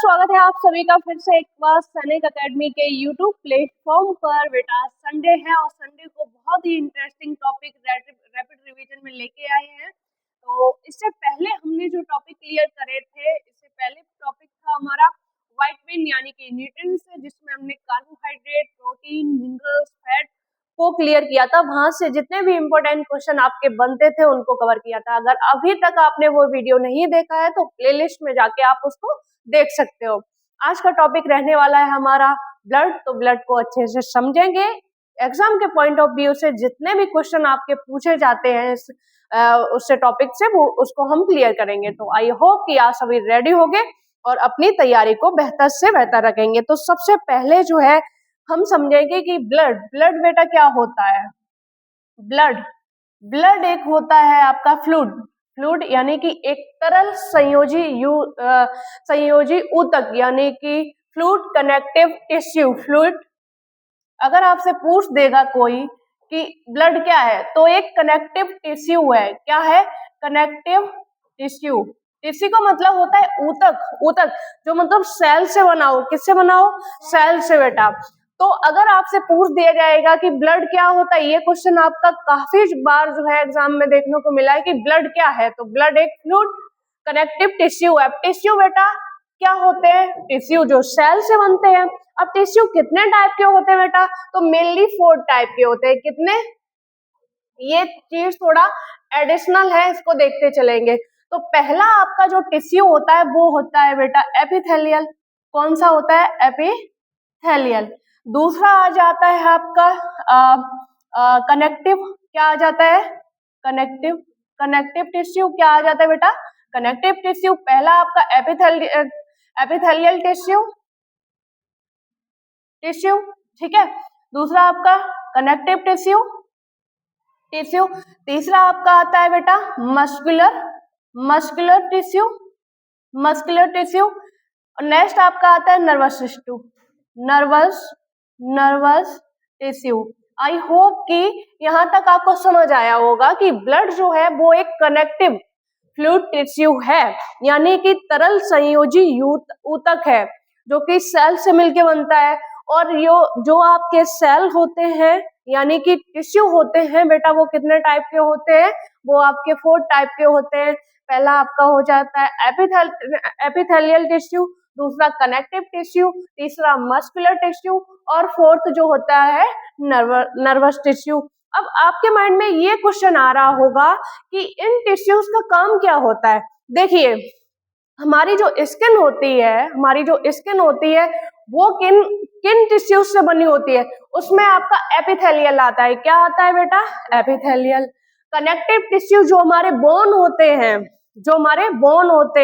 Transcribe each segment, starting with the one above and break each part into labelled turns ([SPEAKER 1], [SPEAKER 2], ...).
[SPEAKER 1] स्वागत है आप सभी का फिर से एक बार सैनिक एकेडमी के यूट्यूब प्लेटफॉर्म पर। बेटा संडे है और संडे को बहुत ही इंटरेस्टिंग टॉपिक रैपिड रिवीजन में लेके आए हैं। तो इससे पहले हमने जो टॉपिक क्लियर करे थे, इससे पहले टॉपिक था हमारा विटामिन यानी कि न्यूट्रिएंट्स, जिसमें हमने कार्बोहाइड्रेट, प्रोटीन, मिनरल्स, फैट को क्लियर किया था। वहां से जितने भी इंपॉर्टेंट क्वेश्चन आपके बनते थे उनको कवर किया था। अगर अभी तक आपने वो वीडियो नहीं देखा है तो प्लेलिस्ट में जाके आप उसको देख सकते हो। आज का टॉपिक रहने वाला है हमारा ब्लड। तो ब्लड को अच्छे से समझेंगे। एग्जाम के पॉइंट ऑफ व्यू से जितने भी क्वेश्चन आपके पूछे जाते हैं उससे टॉपिक से, वो उसको हम क्लियर करेंगे। तो आई होप कि आप सभी रेडी होंगे और अपनी तैयारी को बेहतर से बेहतर रखेंगे। तो सबसे पहले जो है हम समझेंगे कि ब्लड बेटा क्या होता है। ब्लड एक होता है आपका फ्लूइड यानी कि एक तरल संयोजी ऊतक यानी कि फ्लूइड कनेक्टिव टिश्यू। फ्लूइड अगर आपसे पूछ देगा कोई कि ब्लड क्या है, तो एक कनेक्टिव टिश्यू है। क्या है? Connective tissue. टिश्यू का मतलब होता है ऊतक जो मतलब सेल से बना हो। किससे बना हो? सेल से बेटा। तो अगर आपसे पूछ दिया जाएगा कि ब्लड क्या होता है, ये क्वेश्चन आपका काफी बार जो है एग्जाम में देखने को मिला है कि ब्लड क्या है। तो ब्लड एक फ्लूइड कनेक्टिव टिश्यू है। टिश्यू बेटा क्या होते हैं? टिश्यू जो सेल से बनते हैं। अब टिश्यू कितने टाइप के होते हैं बेटा? तो मेनली 4 टाइप के होते हैं। कितने? ये चीज थोड़ा एडिशनल है, इसको देखते चलेंगे। तो पहला आपका जो टिश्यू होता है वो होता है बेटा एपिथेलियल। कौन सा होता है? एपिथेलियल। दूसरा आ जाता है आपका कनेक्टिव। क्या आ जाता है? Connective tissue. क्या आ जाता है बेटा? Connective tissue. पहला आपका एपिथेलियल टिश्यू, ठीक है। दूसरा आपका कनेक्टिव टिश्यू। तीसरा आपका आता है बेटा मस्कुलर टिश्यू। और नेक्स्ट आपका आता है नर्वस टिश्यू। आई होप कि यहाँ तक आपको समझ आया होगा कि ब्लड जो है वो एक कनेक्टिव फ्लूइड टिश्यू है, यानी कि तरल संयोजी ऊतक है जो कि सेल से मिलके बनता है। और जो आपके सेल होते हैं यानी कि टिश्यू होते हैं बेटा, वो कितने टाइप के होते हैं? वो आपके 4 टाइप के होते हैं। पहला आपका हो जाता है एपिथेलियल टिश्यू, दूसरा कनेक्टिव टिश्यू, तीसरा मस्कुलर टिश्यू और फोर्थ जो होता है नर्वस टिश्यू। अब आपके माइंड में ये क्वेश्चन आ रहा होगा कि इन टिश्यूज का काम क्या होता है। देखिए, हमारी जो स्किन होती है वो किन टिश्यूज से बनी होती है? उसमें आपका एपिथेलियल आता है। क्या आता है बेटा? एपिथेलियल। कनेक्टिव टिश्यू जो हमारे बोन होते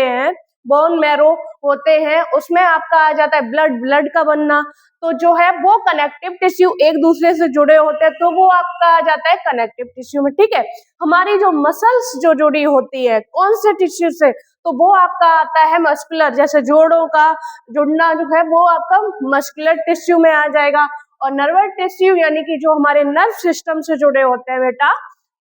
[SPEAKER 1] हैं, बोन मैरो होते हैं, उसमें आपका आ जाता है ब्लड का बनना। तो जो है वो कनेक्टिव टिश्यू एक दूसरे से जुड़े होते हैं, तो वो आपका आ जाता है कनेक्टिव टिश्यू में, ठीक है। हमारी जो मसल्स जो जुड़ी होती है कौन से टिश्यू से? तो वो आपका आता है मस्कुलर। जैसे जोड़ों का जुड़ना जो है वो आपका मस्कुलर टिश्यू में आ जाएगा। और नर्वस टिश्यू यानी कि जो हमारे नर्व सिस्टम से जुड़े होते हैं बेटा।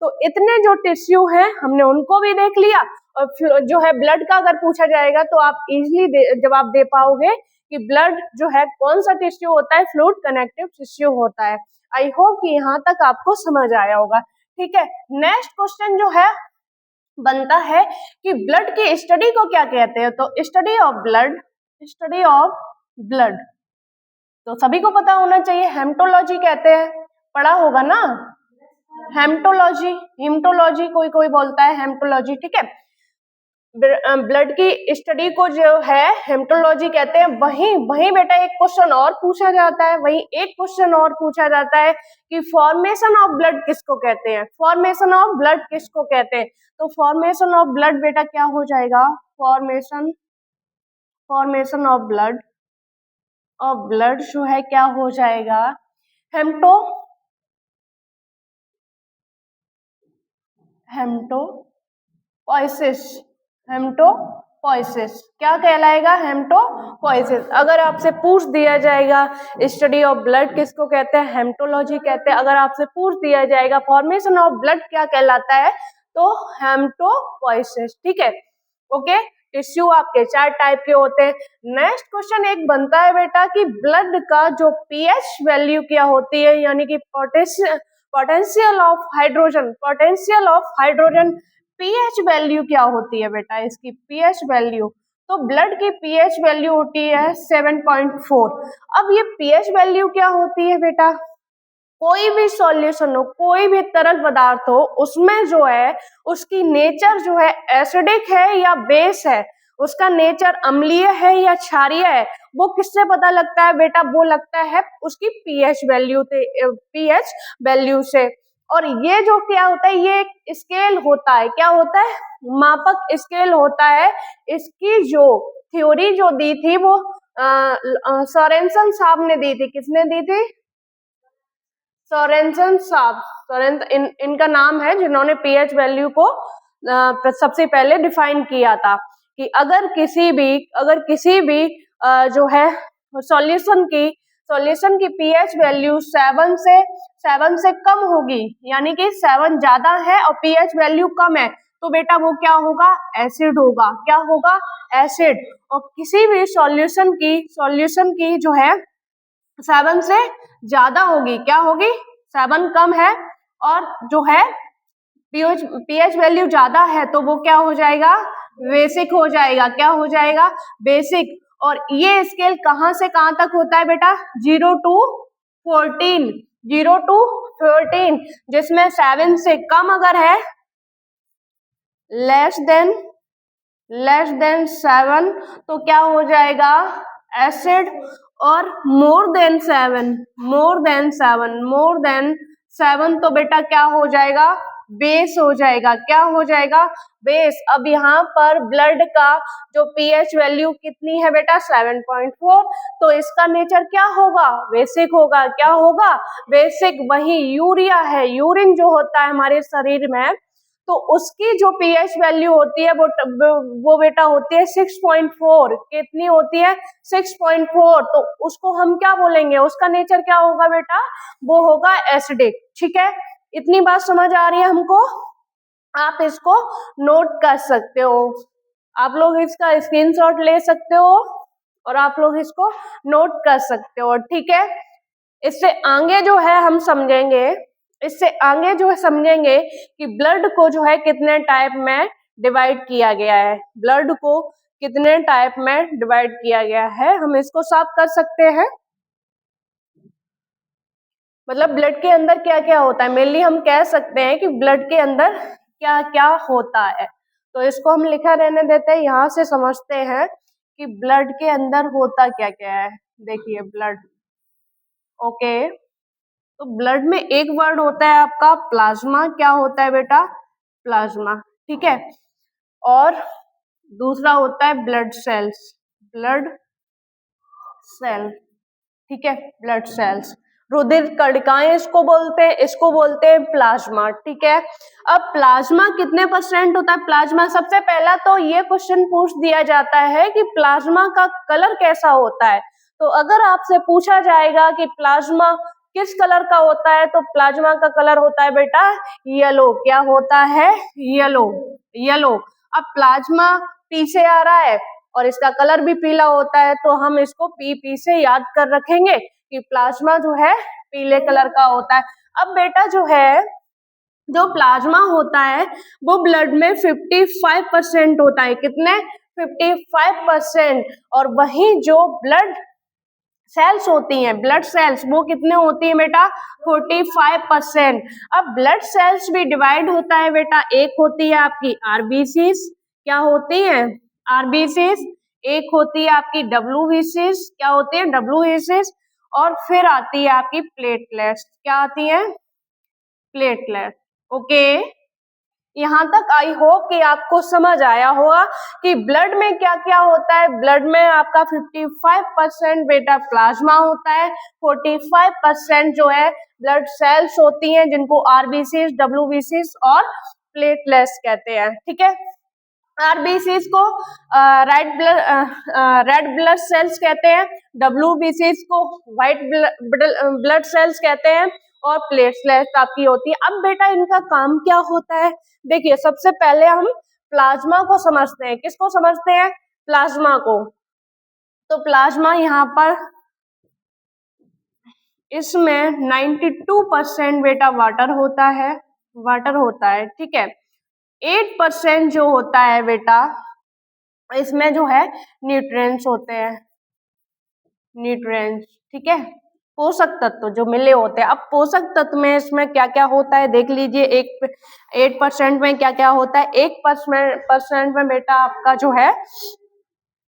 [SPEAKER 1] तो इतने जो टिश्यू हैं हमने उनको भी देख लिया। और जो है ब्लड का अगर पूछा जाएगा तो आप इजीली जवाब दे पाओगे कि ब्लड जो है कौन सा टिश्यू होता है? फ्लूइड कनेक्टिव टिश्यू होता है। आई होप कि यहाँ तक आपको समझ आया होगा, ठीक है। नेक्स्ट क्वेश्चन जो है बनता है कि ब्लड की स्टडी को क्या कहते हैं? तो स्टडी ऑफ ब्लड तो सभी को पता होना चाहिए, हेमेटोलॉजी कहते हैं। पढ़ा होगा ना? हिमेटोलॉजी कोई बोलता है हेमेटोलॉजी, ठीक है। ब्लड की स्टडी को जो है हेमेटोलॉजी कहते हैं। वहीं बेटा एक क्वेश्चन और पूछा जाता है कि फॉर्मेशन ऑफ ब्लड किसको कहते हैं? तो फॉर्मेशन ऑफ ब्लड बेटा क्या हो जाएगा? फॉर्मेशन ऑफ ब्लड जो है क्या हो जाएगा? हेमेटोपोइसिस। क्या कहलाएगा? हेमेटोपोइसिस। अगर आपसे पूछ दिया जाएगा स्टडी ऑफ ब्लड किसको कहते हैं? हेमेटोलॉजी कहते हैं। अगर आपसे पूछ दिया जाएगा फॉर्मेशन ऑफ ब्लड क्या कहलाता है? तो हेमेटोपोइसिस, ठीक है। ओके, टिश्यू आपके 4 टाइप के होते हैं। नेक्स्ट क्वेश्चन एक बनता है बेटा कि ब्लड का जो पीएच वैल्यू क्या होती है, यानी कि potential of hydrogen pH value क्या होती है बेटा, इसकी पीएच वैल्यू। तो ब्लड की पीएच वैल्यू होती है 7.4। अब ये पीएच वैल्यू क्या होती है बेटा, कोई भी सॉल्यूशन हो, कोई भी तरल पदार्थ हो, उसमें जो है उसकी नेचर जो है एसिडिक है या बेस है, उसका नेचर अम्लीय है या क्षारीय है, वो किससे पता लगता है बेटा, वो लगता है उसकी पीएच वैल्यू से। और ये जो क्या होता है, ये एक स्केल होता है, क्या होता है, मापक स्केल होता है। इसकी जो थ्योरी जो दी थी वो सोरेनसन साहब ने दी थी। किसने दी थी, सोरेनसन साहब। इनका नाम है जिन्होंने पीएच वैल्यू को सबसे पहले डिफाइन किया था कि अगर किसी भी जो है सॉल्यूशन की पीएच वैल्यू 7 से कम होगी, यानी कि 7 ज्यादा है और पीएच वैल्यू कम है, तो बेटा वो क्या होगा, एसिड होगा। क्या होगा, एसिड। और किसी भी सॉल्यूशन की जो है 7 से ज्यादा होगी, क्या होगी, 7 कम है और जो है पीएच वैल्यू ज्यादा है, तो वो क्या हो जाएगा, बेसिक हो जाएगा। क्या हो जाएगा, बेसिक। और ये स्केल कहां से कहां तक होता है बेटा, 0 to 14, जिसमें 7 से कम अगर है, लेस देन 7, तो क्या हो जाएगा, एसिड। और मोर देन 7 तो बेटा क्या हो जाएगा, बेस हो जाएगा। क्या हो जाएगा, बेस। अब यहाँ पर ब्लड का जो पीएच वैल्यू कितनी है बेटा, 7.4, तो इसका नेचर क्या होगा, बेसिक होगा। क्या होगा, बेसिक। वही यूरिया है, यूरिन जो होता है हमारे शरीर में, तो उसकी जो पीएच वैल्यू होती है वो बेटा होती है 6.4। कितनी होती है, 6.4। तो उसको हम क्या बोलेंगे, उसका नेचर क्या होगा बेटा, वो होगा एसिडिक। ठीक है, इतनी बात समझ आ रही है हमको, आप इसको नोट कर सकते हो, आप लोग इसका स्क्रीनशॉट ले सकते हो और आप लोग इसको नोट कर सकते हो। ठीक है, इससे आगे जो है हम समझेंगे कि ब्लड को जो है कितने टाइप में डिवाइड किया गया है, ब्लड को कितने टाइप में डिवाइड किया गया है, हम इसको साफ कर सकते हैं। मतलब ब्लड के अंदर क्या क्या होता है, मेनली हम कह सकते हैं कि ब्लड के अंदर क्या क्या होता है। तो इसको हम लिखा रहने देते हैं, यहाँ से समझते हैं कि ब्लड के अंदर होता क्या क्या है। देखिए ब्लड, ओके, तो ब्लड में एक वर्ड होता है आपका प्लाज्मा। क्या होता है बेटा, प्लाज्मा। ठीक है, और दूसरा होता है ब्लड सेल। ठीक है, ब्लड सेल्स, रुधिर कणिकाएं इसको बोलते हैं प्लाज्मा। ठीक है, अब प्लाज्मा कितने % होता है, प्लाज्मा सबसे पहला तो ये क्वेश्चन पूछ दिया जाता है कि प्लाज्मा का कलर कैसा होता है। तो अगर आपसे पूछा जाएगा कि प्लाज्मा किस कलर का होता है, तो प्लाज्मा का कलर होता है बेटा येलो। क्या होता है, येलो। अब प्लाज्मा पी से आ रहा है और इसका कलर भी पीला होता है, तो हम इसको पी से याद कर रखेंगे कि प्लाज्मा जो है पीले कलर का होता है। अब बेटा जो प्लाज्मा होता है वो ब्लड में 55% होता है। कितने, 55%। और वही जो ब्लड सेल्स होती हैं, ब्लड सेल्स, वो कितने होती है बेटा, 45%। अब ब्लड सेल्स भी डिवाइड होता है बेटा, एक होती है आपकी आरबीसीज। क्या होती है, आरबीसीज। एक होती है आपकी डब्ल्यूबीसीज। क्या होती है, डब्ल्यूबीसीज। और फिर आती है आपकी प्लेटलेट्स। क्या आती है, प्लेटलेट। ओके, यहाँ तक आई होप कि आपको समझ आया होगा कि ब्लड में क्या क्या होता है। ब्लड में आपका 55% बेटा प्लाज्मा होता है, 45% जो है ब्लड सेल्स होती हैं जिनको आरबीसीज, डब्ल्यूबीसीज और प्लेटलेट्स कहते हैं। ठीक है, आरबीसीज को रेड ब्लड सेल्स कहते हैं, डब्ल्यूबीसीज को व्हाइट ब्लड सेल्स कहते हैं और प्लेटलेट्स आपकी होती है। अब बेटा इनका काम क्या होता है, देखिए सबसे पहले हम प्लाज्मा को समझते हैं। किसको समझते हैं? प्लाज्मा को। तो प्लाज्मा यहाँ पर इसमें 92% बेटा वाटर होता है, वाटर होता है, ठीक है। 8% जो होता है बेटा इसमें जो है न्यूट्रिएंट्स होते हैं, न्यूट्रिएंट्स, ठीक है, पोषक तत्व जो मिले होते हैं। अब पोषक तत्व में इसमें क्या क्या होता है देख लीजिए। 8% में क्या क्या होता है? 1% में बेटा आपका जो है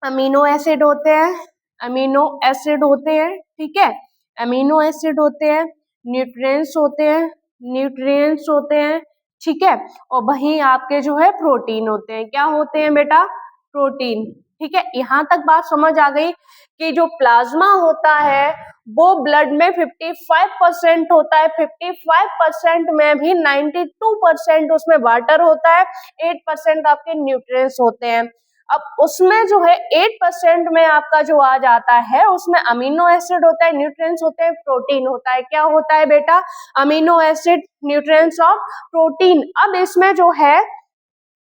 [SPEAKER 1] अमीनो एसिड होते हैं, अमीनो एसिड होते हैं, ठीक है, अमीनो एसिड होते हैं, न्यूट्रिएंट्स होते हैं, न्यूट्रिएंट्स होते हैं, ठीक है। और वहीं आपके जो है प्रोटीन होते हैं। क्या होते हैं बेटा? प्रोटीन, ठीक है। यहाँ तक बात समझ आ गई कि जो प्लाज्मा होता है वो ब्लड में 55% होता है, 55% में भी 92% उसमें वाटर होता है, 8% आपके न्यूट्रिएंट्स होते हैं। अब उसमें जो है 8% में आपका जो आ जाता है उसमें अमीनो एसिड होता है, न्यूट्रिएंट्स होते हैं, प्रोटीन होता है। क्या होता है बेटा? अमीनो एसिड, न्यूट्रिएंट्स और प्रोटीन। अब इसमें जो है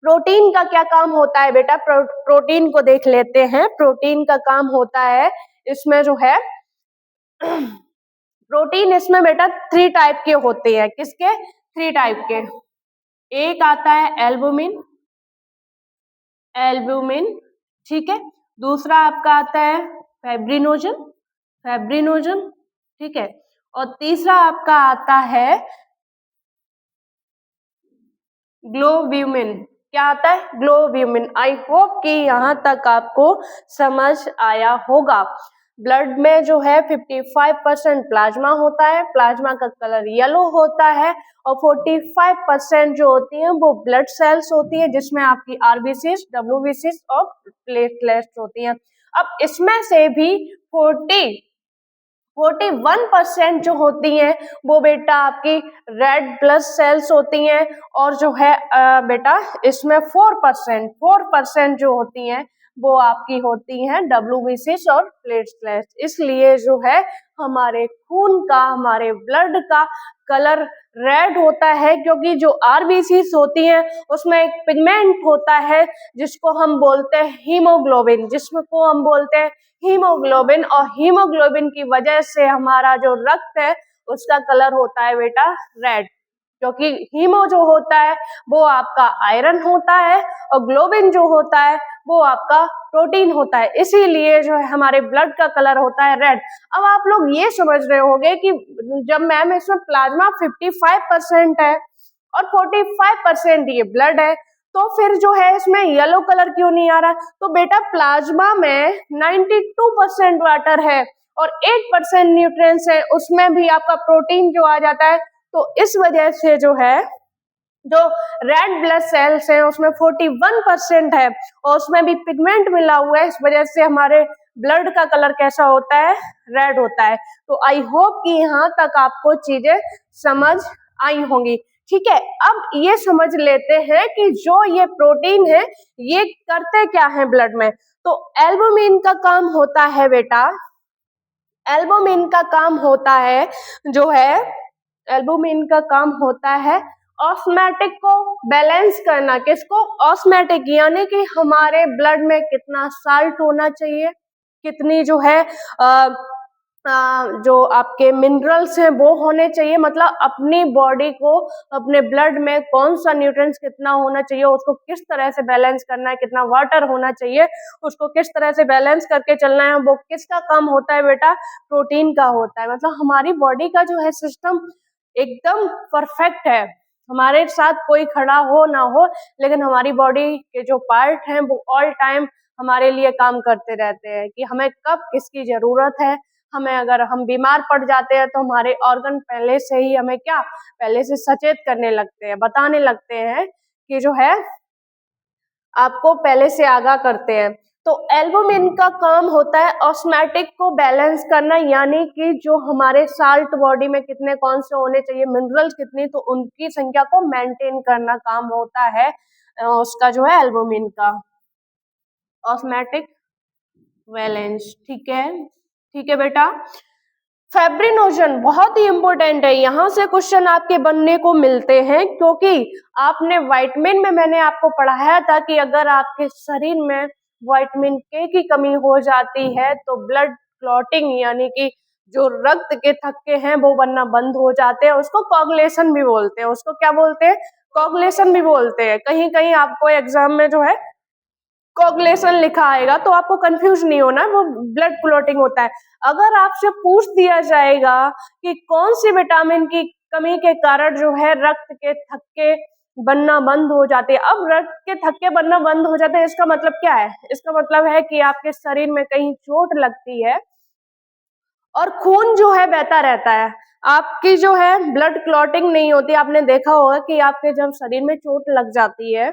[SPEAKER 1] प्रोटीन का क्या काम होता है बेटा? प्रोटीन को देख लेते हैं। प्रोटीन का काम होता है इसमें जो है प्रोटीन इसमें बेटा 3 टाइप के होते हैं। किसके? 3 टाइप के। एक आता है एल्बुमिन, एल्ब्यूमिन, ठीक है। दूसरा आपका आता है फाइब्रिनोजन, फाइब्रिनोजन, ठीक है। और तीसरा आपका आता है ग्लोब्यूमिन। क्या आता है? ग्लोब्यूमिन। आई होप कि यहाँ तक आपको समझ आया होगा। ब्लड में जो है 55% प्लाज्मा होता है, प्लाज्मा का कलर येलो होता है, और 45% जो होती है वो ब्लड सेल्स होती है जिसमें आपकी आरबीसीज, डब्ल्यूबीसीज और प्लेटलेट्स होती हैं। अब इसमें से भी 41% जो होती हैं वो बेटा आपकी रेड ब्लड सेल्स होती हैं, और जो है बेटा इसमें 4% जो होती हैं वो आपकी होती हैं डब्ल्यूबीसीज और प्लेटलेट्स। इसलिए जो है हमारे खून का, हमारे ब्लड का कलर रेड होता है, क्योंकि जो आरबीसीज होती हैं उसमें एक पिगमेंट होता है जिसको हम बोलते हैं हीमोग्लोबिन, जिसको हम बोलते हैं हीमोग्लोबिन, और हीमोग्लोबिन की वजह से हमारा जो रक्त है उसका कलर होता है बेटा रेड। क्योंकि हीमो जो होता है वो आपका आयरन होता है और ग्लोबिन जो होता है वो आपका प्रोटीन होता है, इसीलिए जो है हमारे ब्लड का कलर होता है रेड। अब आप लोग ये समझ रहे होंगे कि जब मैम इसमें प्लाज्मा 55% है और 45% ये ब्लड है, तो फिर जो है इसमें येलो कलर क्यों नहीं आ रहा? तो बेटा प्लाज्मा में 92% वाटर है और 8% न्यूट्रिएंट्स है, उसमें भी आपका प्रोटीन जो आ जाता है, तो इस वजह से जो है जो रेड ब्लड सेल्स हैं उसमें 41% है और उसमें भी पिगमेंट मिला हुआ है, इस वजह से हमारे ब्लड का कलर कैसा होता है? रेड होता है। तो आई होप कि यहाँ तक आपको चीजें समझ आई होंगी, ठीक है। अब ये समझ लेते हैं कि जो ये प्रोटीन है ये करते क्या है ब्लड में। तो एल्बुमिन का काम होता है बेटा, एल्बुमिन का काम होता है जो है, एल्बुमिन का काम होता है ऑस्मैटिक को बैलेंस करना। किसको? ऑस्मैटिक, यानी कि हमारे ब्लड में कितना साल्ट होना चाहिए, कितनी जो है जो आपके मिनरल्स हैं वो होने चाहिए, मतलब अपनी बॉडी को, अपने ब्लड में कौन सा न्यूट्रिएंट्स कितना होना चाहिए, उसको किस तरह से बैलेंस करना है, कितना वाटर होना चाहिए, उसको किस तरह से बैलेंस करके चलना है, वो किसका काम होता है बेटा? प्रोटीन का होता है। मतलब हमारी बॉडी का जो है सिस्टम एकदम परफेक्ट है, हमारे साथ कोई खड़ा हो ना हो, लेकिन हमारी बॉडी के जो पार्ट हैं वो ऑल टाइम हमारे लिए काम करते रहते हैं कि हमें कब किसकी जरूरत है। हमें अगर हम बीमार पड़ जाते हैं तो हमारे ऑर्गन पहले से ही हमें क्या, पहले से सचेत करने लगते हैं, बताने लगते हैं कि जो है आपको पहले से आगाह करते हैं। तो एल्बुमिन का काम होता है ऑस्मैटिक को बैलेंस करना, यानी कि जो हमारे साल्ट बॉडी में कितने कौन से होने चाहिए, मिनरल्स कितनी, तो उनकी संख्या को मेंटेन करना काम होता है उसका जो है एल्बुमिन का, ऑस्मैटिक बैलेंस, ठीक है, ठीक है बेटा। फेब्रिनोजन बहुत ही इंपॉर्टेंट है, यहाँ से क्वेश्चन आपके बनने को मिलते हैं, क्योंकि आपने विटामिन में मैंने आपको पढ़ाया था कि अगर आपके शरीर में विटामिन के की कमी हो जाती है तो ब्लड क्लॉटिंग यानी कि जो रक्त के थक्के हैं वो बनना बंद हो जाते हैं। उसको कोगुलेशन भी बोलते हैं। उसको क्या बोलते हैं? कोगुलेशन भी बोलते हैं। कहीं कहीं आपको एग्जाम में जो है कोगुलेशन लिखा आएगा तो आपको कंफ्यूज नहीं होना, वो ब्लड क्लॉटिंग होता है। अगर आपसे पूछ दिया जाएगा कि कौन सी विटामिन की कमी के कारण जो है रक्त के थक्के बनना बंद हो जाते हैं, अब रक्त के थक्के बनना बंद हो जाते हैं, इसका मतलब क्या है? इसका मतलब है कि आपके शरीर में कहीं चोट लगती है और खून जो है बहता रहता है, आपकी जो है ब्लड क्लॉटिंग नहीं होती। आपने देखा होगा कि आपके जब शरीर में चोट लग जाती है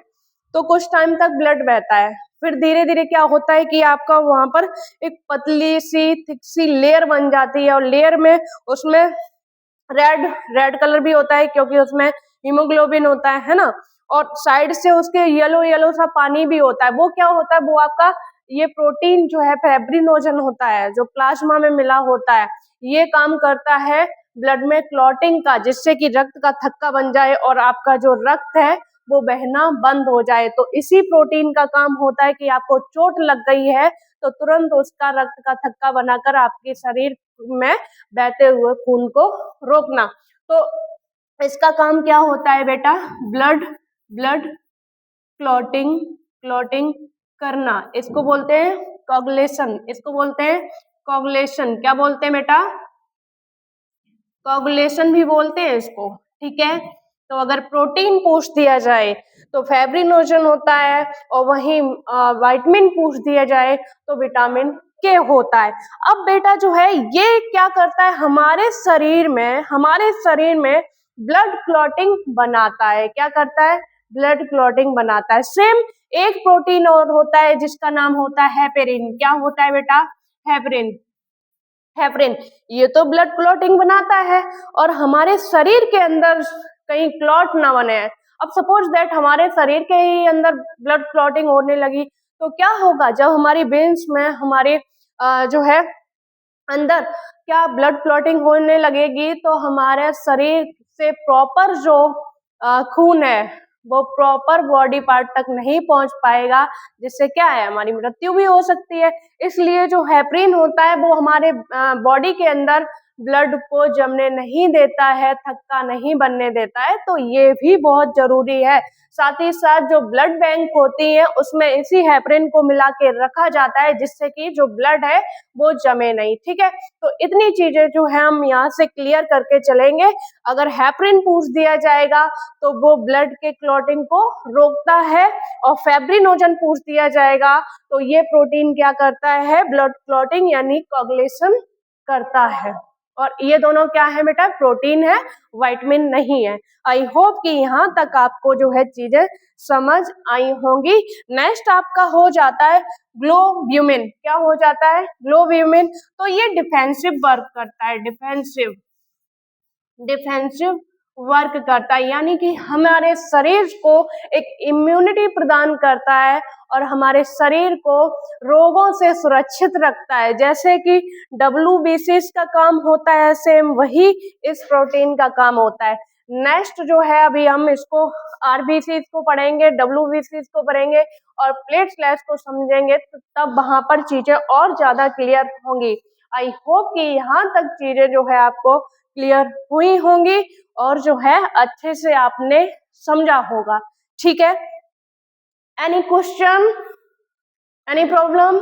[SPEAKER 1] तो कुछ टाइम तक ब्लड बहता है, फिर धीरे धीरे क्या होता है कि आपका वहां पर एक पतली सी थिक सी लेयर बन जाती है, और लेयर में उसमें रेड रेड कलर भी होता है क्योंकि उसमें हीमोग्लोबिन होता है ना, और साइड से उसके येलो येलो सा पानी भी होता है। वो क्या होता है? वो आपका ये प्रोटीन जो है फेब्रिनोजन होता है, जो प्लाज्मा में मिला होता है, ये काम करता है ब्लड में क्लॉटिंग का, जिससे कि रक्त का थक्का बन जाए और आपका जो रक्त है वो बहना बंद हो जाए। तो इसी प्रोटीन का काम होता है कि आपको चोट लग गई है तो तुरंत उसका रक्त का थक्का बनाकर आपके शरीर में बहते हुए खून को रोकना। तो इसका काम क्या होता है बेटा? ब्लड ब्लड क्लॉटिंग क्लॉटिंग करना, इसको बोलते हैं कोगुलेशन। इसको बोलते हैं कोगुलेशन। क्या बोलते हैं बेटा? कोगुलेशन भी बोलते हैं इसको। ठीक है, तो अगर प्रोटीन पूछ दिया जाए तो फेब्रिनोजन होता है, और वहीं विटामिन पूछ दिया जाए तो विटामिन के होता है। अब बेटा जो है ये क्या करता है? हमारे शरीर में ब्लड क्लॉटिंग बनाता है। क्या करता है? ब्लड क्लॉटिंग बनाता है। सेम एक प्रोटीन और होता है जिसका नाम होता है हेपेरिन। क्या होता है बेटा? हेपेरिन। हेपरिन ये तो ब्लड क्लॉटिंग बनाता है, और हमारे शरीर के अंदर कहीं क्लॉट ना बने। अब सपोज दैट हमारे शरीर के ही अंदर ब्लड क्लॉटिंग होने लगी तो क्या होगा? जब हमारी वेन्स में हमारे जो है अंदर क्या ब्लड क्लॉटिंग होने लगेगी तो हमारे शरीर से प्रॉपर जो खून है वो प्रॉपर बॉडी पार्ट तक नहीं पहुंच पाएगा, जिससे क्या है? हमारी मृत्यु भी हो सकती है। इसलिए जो हेपरिन होता है वो हमारे बॉडी के अंदर ब्लड को जमने नहीं देता है, थक्का नहीं बनने देता है, तो ये भी बहुत जरूरी है। साथ ही साथ जो ब्लड बैंक होती है उसमें इसी हेपरिन को मिला के रखा जाता है, जिससे कि जो ब्लड है वो जमे नहीं। ठीक है, तो इतनी चीजें जो है हम यहाँ से क्लियर करके चलेंगे। अगर हेपरिन पूछ दिया जाएगा तो वो ब्लड के क्लॉटिंग को रोकता है, और फेब्रिनोजन पूछ दिया जाएगा तो ये प्रोटीन क्या करता है? ब्लड क्लॉटिंग यानी कोगुलेशन करता है। और ये दोनों क्या है बेटा? प्रोटीन है, विटामिन नहीं है। आई होप कि यहाँ तक आपको जो है चीजें समझ आई होंगी। नेक्स्ट आपका हो जाता है ग्लोब्यूमिन। क्या हो जाता है? ग्लोब्यूमिन। तो ये डिफेंसिव वर्क करता है, डिफेंसिव वर्क करता है, यानी कि हमारे शरीर को एक इम्यूनिटी प्रदान करता है और हमारे शरीर को रोगों से सुरक्षित रखता है। जैसे कि WBC का काम होता है, सेम वही इस प्रोटीन का काम होता है। नेक्स्ट जो है अभी हम इसको RBC को पढ़ेंगे, WBC को पढ़ेंगे और प्लेटलेट्स को समझेंगे, तो तब वहां पर चीजें और ज्यादा क्लियर होंगी। आई होप कि यहाँ तक चीजें जो है आपको क्लियर हुई होंगी और जो है अच्छे से आपने समझा होगा। ठीक है, एनी क्वेश्चन, एनी प्रॉब्लम?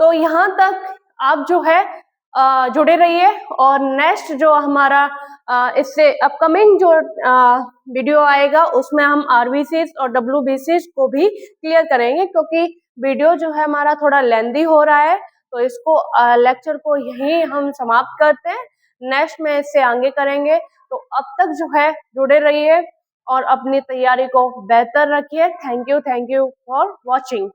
[SPEAKER 1] तो यहाँ तक आप जो है जुड़े रहिए, और नेक्स्ट जो हमारा इससे अपकमिंग जो वीडियो आएगा उसमें हम RBC और WBC को भी क्लियर करेंगे, क्योंकि वीडियो जो है हमारा थोड़ा लेंदी हो रहा है, तो इसको लेक्चर को यहीं हम समाप्त करते हैं। नेक्स्ट में इससे आगे करेंगे। तो अब तक जो है जुड़े रहिए और अपनी तैयारी को बेहतर रखिए। Thank you for watching.